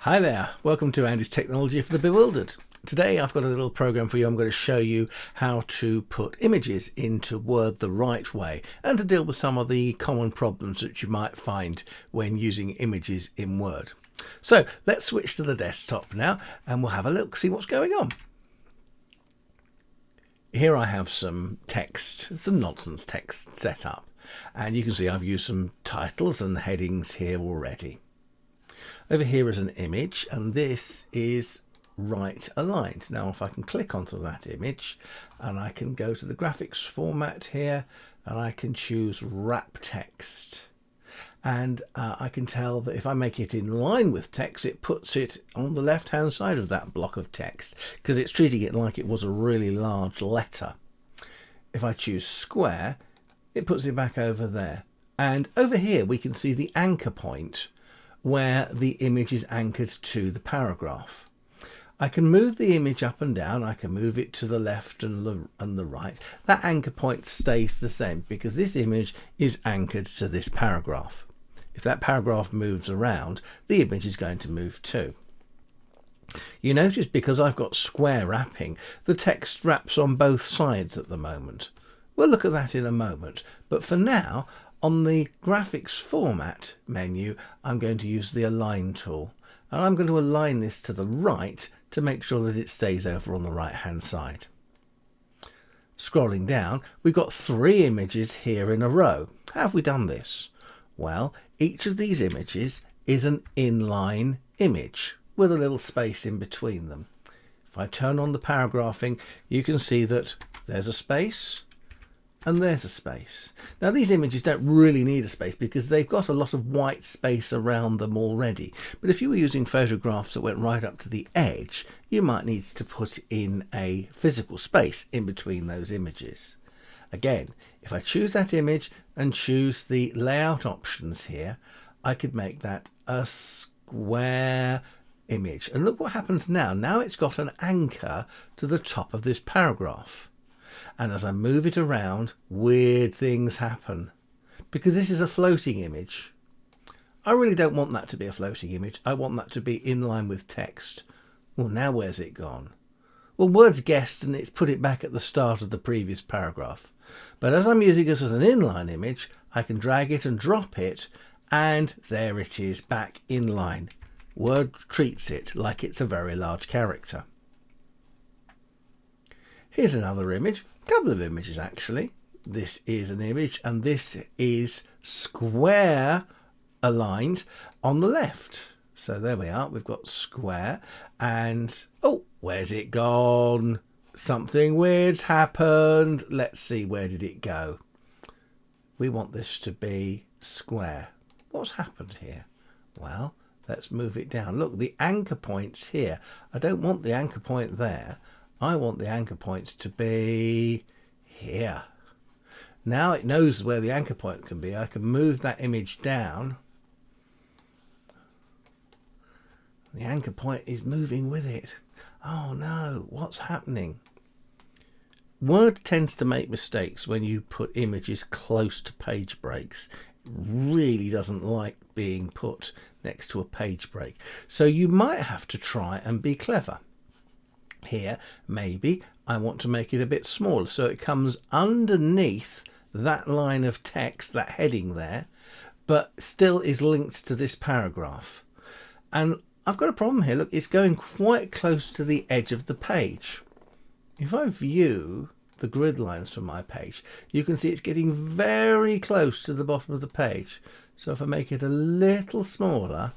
Hi there, welcome to Andy's Technology for the Bewildered. Today I've got a little program for you. I'm going to show you how to put images into Word the right way and to deal with some of the common problems that you might find when using images in Word. So let's switch to the desktop now and we'll have a look, see what's going on. Here I have some text, some nonsense text set up, and you can see I've used some titles and headings here already. Over here is an image, and this is right aligned. Now if I can click onto that image and I can go to the graphics format here and I can choose wrap text, and I can tell that if I make it in line with text, it puts it on the left hand side of that block of text because it's treating it like it was a really large letter. If I choose square, it puts it back over there, and over here we can see the anchor point where the image is anchored to the paragraph. I can move the image up and down, I can move it to the left and the right. That anchor point stays the same because this image is anchored to this paragraph. If that paragraph moves around, the image is going to move too. You notice because I've got square wrapping, the text wraps on both sides at the moment. We'll look at that in a moment, but for now, on the graphics format menu, I'm going to use the align tool, and I'm going to align this to the right to make sure that it stays over on the right hand side. Scrolling down, we've got 3 images here in a row. How have we done this? Well, each of these images is an inline image with a little space in between them. If I turn on the paragraphing, you can see that there's a space and there's a space. Now these images don't really need a space because they've got a lot of white space around them already. But if you were using photographs that went right up to the edge, you might need to put in a physical space in between those images. Again, if I choose that image and choose the layout options here, I could make that a square image. And look what happens now. Now it's got an anchor to the top of this paragraph. And as I move it around, weird things happen because this is a floating image. I really don't want that to be a floating image. I want that to be in line with text. Well, now where's it gone? Well, Word's guessed and it's put it back at the start of the previous paragraph. But as I'm using this as an inline image, I can drag it and drop it, and there it is back in line. Word treats it like it's a very large character. Here's another image, a couple of images actually. This is an image and this is square aligned on the left. So there we are, we've got square and, oh, where's it gone? Something weird's happened. Let's see, where did it go? We want this to be square. What's happened here? Well, let's move it down. Look, the anchor point's here. I don't want the anchor point there. I want the anchor points to be here. Now it knows where the anchor point can be. I can move that image down. The anchor point is moving with it. Oh no, what's happening? Word tends to make mistakes when you put images close to page breaks. It really doesn't like being put next to a page break. So you might have to try and be clever. Here, maybe I want to make it a bit smaller so it comes underneath that line of text, that heading there, but still is linked to this paragraph. And I've got a problem here. Look, it's going quite close to the edge of the page. If I view the grid lines from my page, you can see it's getting very close to the bottom of the page. So if I make it a little smaller,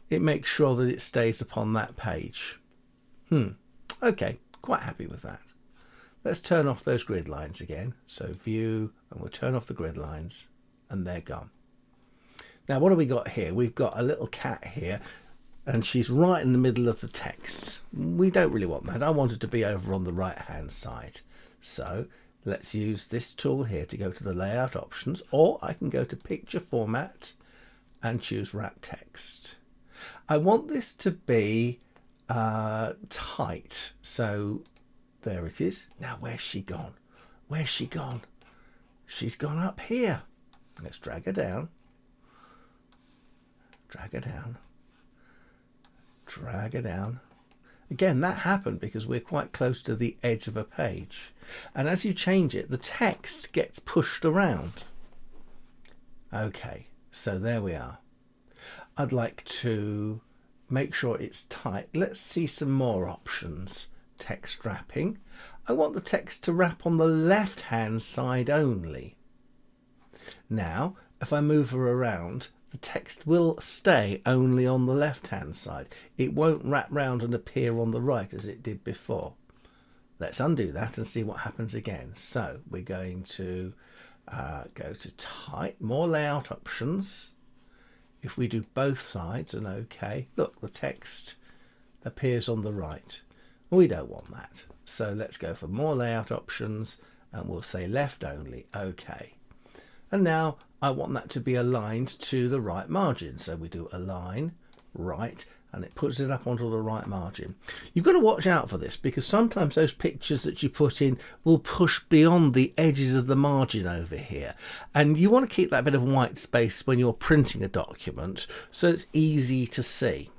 it makes sure that it stays upon that page. Okay, quite happy with that. Let's turn off those grid lines again. So view, and we'll turn off the grid lines, and they're gone. Now what have we got here? We've got a little cat here, and she's right in the middle of the text. We don't really want that. I want it to be over on the right hand side. So let's use this tool here to go to the layout options, or I can go to picture format and choose wrap text. I want this to be tight, so there it is. Now where's she gone? Where's she gone? She's gone up here. Let's drag her down, drag her down, drag her down. Again, that happened because we're quite close to the edge of a page. And as you change it, the text gets pushed around. Okay, so there we are. I'd like to make sure it's tight. Let's see some more options. Text wrapping. I want the text to wrap on the left-hand side only. Now, if I move her around, the text will stay only on the left-hand side. It won't wrap round and appear on the right as it did before. Let's undo that and see what happens again. So we're going to go to Type, more layout options. If we do both sides and OK, look, the text appears on the right. We don't want that. So let's go for more layout options and we'll say left only. OK. And now I want that to be aligned to the right margin. So we do align right and it puts it up onto the right margin. You've got to watch out for this because sometimes those pictures that you put in will push beyond the edges of the margin over here. And you want to keep that bit of white space when you're printing a document so it's easy to see.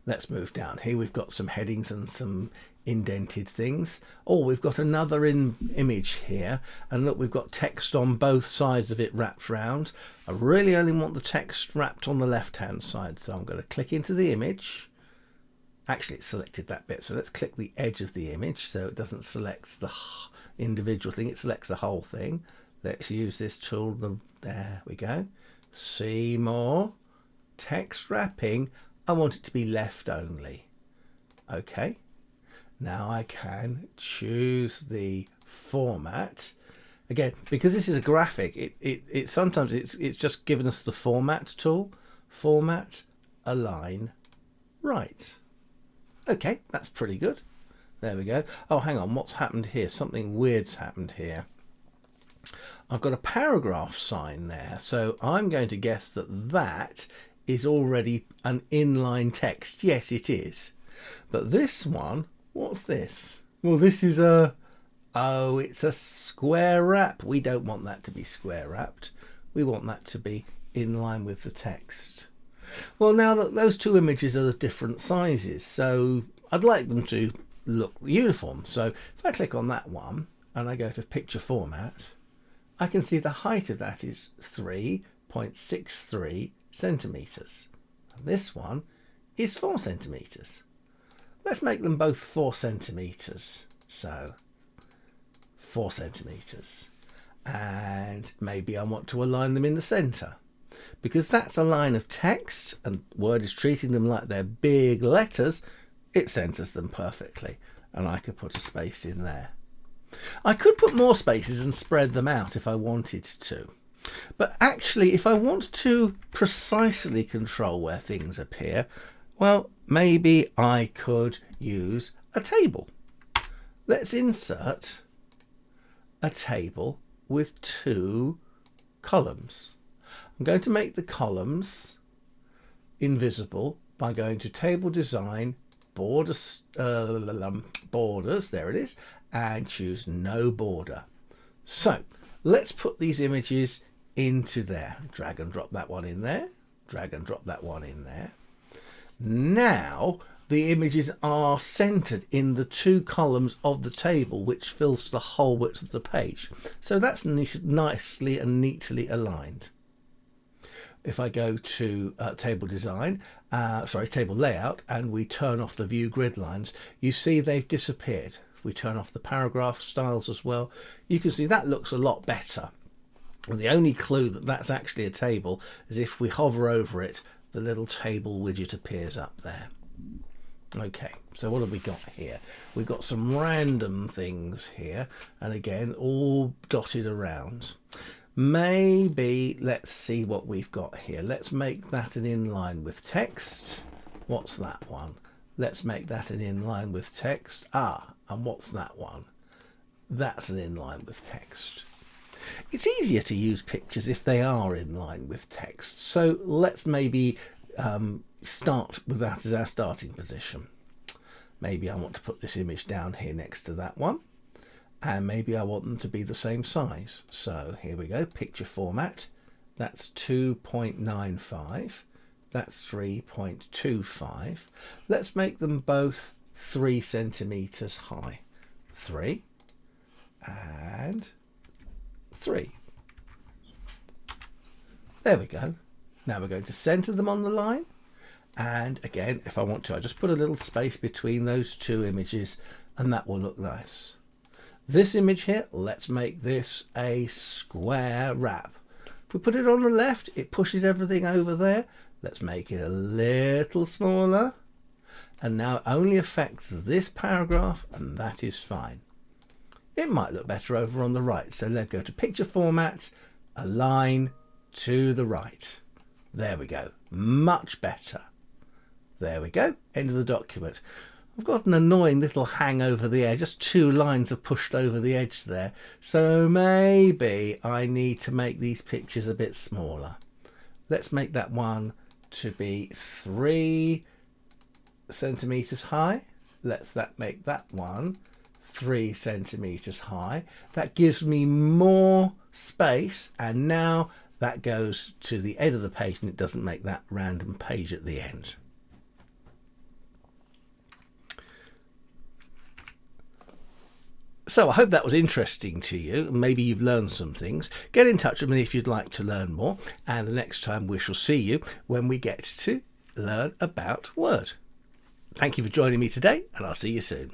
Let's move down here. We've got some headings and some indented things. Oh, we've got another image here, and look, we've got text on both sides of it wrapped round. I really only want the text wrapped on the left hand side, so I'm going to click into the image. Actually, it's selected that bit, so let's click the edge of the image so it doesn't select the individual thing, it selects the whole thing. Let's use this tool. There we go. See more text wrapping. I want it to be left only. Okay. Now I can choose the format. Again, because this is a graphic, it sometimes it's just given us the format tool. Format, align, right. Okay, that's pretty good. There we go. Oh, hang on, what's happened here? Something weird's happened here. I've got a paragraph sign there, so I'm going to guess that that is already an inline text. Yes, it is. But this one, what's this? Well, this is oh, it's a square wrap. We don't want that to be square wrapped. We want that to be in line with the text. Well, now that those two images are the different sizes, so I'd like them to look uniform. So if I click on that one and I go to picture format, I can see the height of that is 3.63 centimeters. And this one is 4 centimeters. Let's make them both 4 centimeters. So 4 centimeters. And maybe I want to align them in the center. Because that's a line of text and Word is treating them like they're big letters, it centers them perfectly. And I could put a space in there. I could put more spaces and spread them out if I wanted to. But actually, if I want to precisely control where things appear, well, maybe I could use a table. Let's insert a table with 2 columns. I'm going to make the columns invisible by going to Table Design, Borders, there it is, and choose No Border. So let's put these images into there. Drag and drop that one in there. Drag and drop that one in there. Now the images are centered in the 2 columns of the table, which fills the whole width of the page. So that's nicely and neatly aligned. If I go to table design, table layout, and we turn off the view grid lines, you see they've disappeared. If we turn off the paragraph styles as well, you can see that looks a lot better. And the only clue that that's actually a table is if we hover over it, the little table widget appears up there. Okay, so what have we got here? We've got some random things here, and again, all dotted around. Maybe let's see what we've got here. Let's make that an inline with text. What's that one? Let's make that an inline with text. Ah, and what's that one? That's an inline with text. It's easier to use pictures if they are in line with text. So let's maybe start with that as our starting position. Maybe I want to put this image down here next to that one. And maybe I want them to be the same size. So here we go, picture format. That's 2.95. That's 3.25. Let's make them both 3 centimeters high. 3 and 3. There we go. Now we're going to center them on the line. And again, if I want to, I just put a little space between those two images and that will look nice. This image here, let's make this a square wrap. If we put it on the left, it pushes everything over there. Let's make it a little smaller. And now it only affects this paragraph, and that is fine. It might look better over on the right. So let's go to picture format, align to the right. There we go. Much better. There we go. End of the document. I've got an annoying little hang over the edge. Just 2 lines are pushed over the edge there. So maybe I need to make these pictures a bit smaller. Let's make that one to be 3 centimeters high. Let's make that one 3 centimeters high. That gives me more space, and now that goes to the end of the page and it doesn't make that random page at the end. So I hope that was interesting to you. Maybe you've learned some things. Get in touch with me if you'd like to learn more. And the next time we shall see you when we get to learn about Word. Thank you for joining me today, and I'll see you soon.